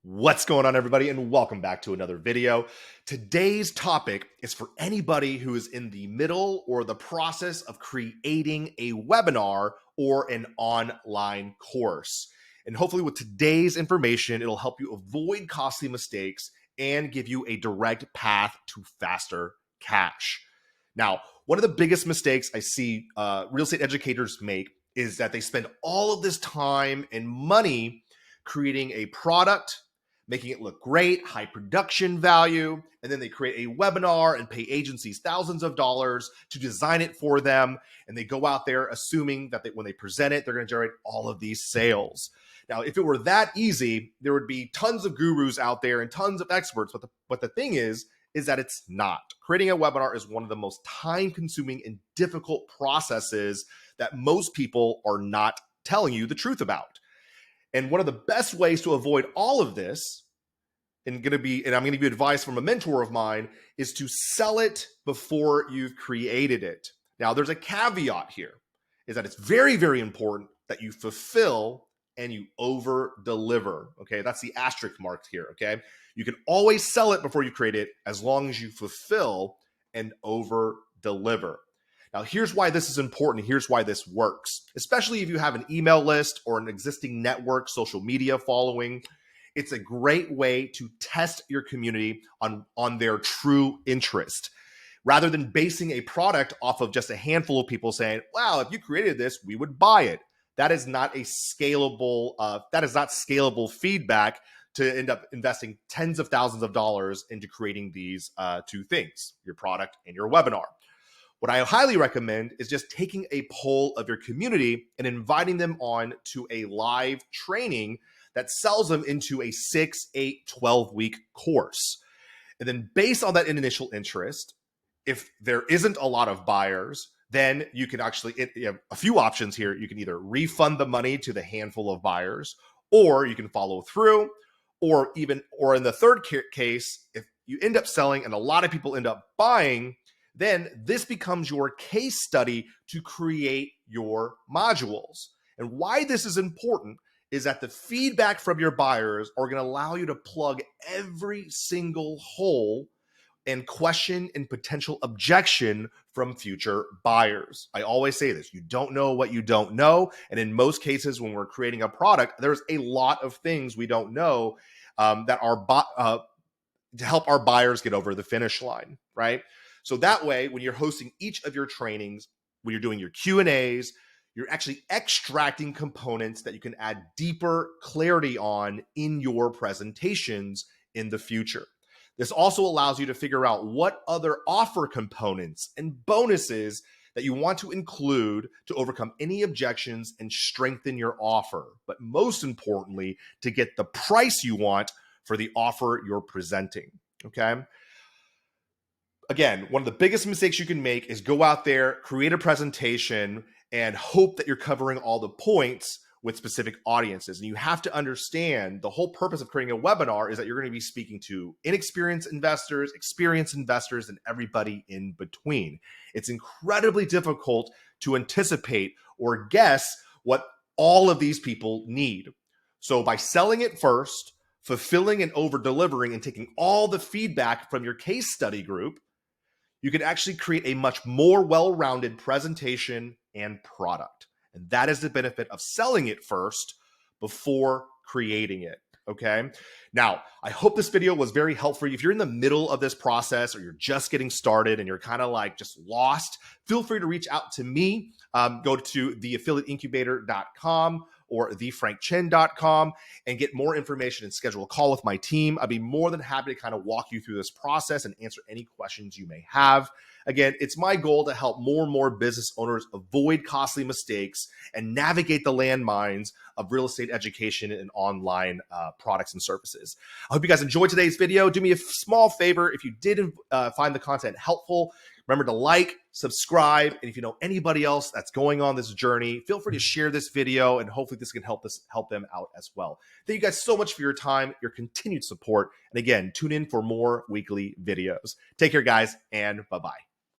What's going on, everybody, and welcome back to another video. Today's topic is for anybody who is in the middle or the process of creating a webinar or an online course. And hopefully with today's information, it'll help you avoid costly mistakes and give you a direct path to faster cash. Now, one of the biggest mistakes I see real estate educators make is that they spend all of this time and money creating a product, making it look great, high production value, and then they create a webinar and pay agencies thousands of dollars to design it for them. And they go out there assuming that when they present it, they're going to generate all of these sales. Now, if it were that easy, there would be tons of gurus out there and tons of experts. But the thing is that it's not. Creating a webinar is one of the most time-consuming and difficult processes that most people are not telling you the truth about. And one of the best ways to avoid all of this, and I'm going to give you advice from a mentor of mine, is to sell it before you've created it. Now, there's a caveat here, is that it's very, very important that you fulfill and you over deliver. Okay, that's the asterisk mark here. Okay, you can always sell it before you create it as long as you fulfill and over deliver. Now, here's why this is important. Here's why this works, especially if you have an email list or an existing network, social media following. It's a great way to test your community on their true interest, rather than basing a product off of just a handful of people saying, wow, if you created this, we would buy it. That is not scalable feedback to end up investing tens of thousands of dollars into creating these two things, your product and your webinar. What I highly recommend is just taking a poll of your community and inviting them on to a live training that sells them into a 6, 8, 12-week course. And then based on that initial interest, if there isn't a lot of buyers, then you can actually, you have a few options here. You can either refund the money to the handful of buyers, or you can follow through, or in the third case, if you end up selling and a lot of people end up buying, then this becomes your case study to create your modules. And why this is important is that the feedback from your buyers are going to allow you to plug every single hole and question and potential objection from future buyers. I always say this, you don't know what you don't know. And in most cases, when we're creating a product, there's a lot of things we don't know that are to help our buyers get over the finish line, right? So that way, when you're hosting each of your trainings, when you're doing your Q&As, you're actually extracting components that you can add deeper clarity on in your presentations in the future. This also allows you to figure out what other offer components and bonuses that you want to include to overcome any objections and strengthen your offer. But most importantly, to get the price you want for the offer you're presenting, okay? Again, one of the biggest mistakes you can make is go out there, create a presentation, and hope that you're covering all the points with specific audiences. And you have to understand the whole purpose of creating a webinar is that you're going to be speaking to inexperienced investors, experienced investors, and everybody in between. It's incredibly difficult to anticipate or guess what all of these people need. So by selling it first, fulfilling and over-delivering, and taking all the feedback from your case study group, you can actually create a much more well-rounded presentation and product. And that is the benefit of selling it first before creating it, okay? Now, I hope this video was very helpful for you. If you're in the middle of this process or you're just getting started and you're kind of like just lost, feel free to reach out to me. Go to theaffiliateincubator.com or thefrankchen.com and get more information and schedule a call with my team. I'd be more than happy to kind of walk you through this process and answer any questions you may have. Again, it's my goal to help more and more business owners avoid costly mistakes and navigate the landmines of real estate education and online products and services. I hope you guys enjoyed today's video. Do me a small favor. If you did find the content helpful, remember to like, subscribe, and if you know anybody else that's going on this journey, feel free to share this video, and hopefully this can help them out as well. Thank you guys so much for your time, your continued support, and again, tune in for more weekly videos. Take care, guys, and bye-bye.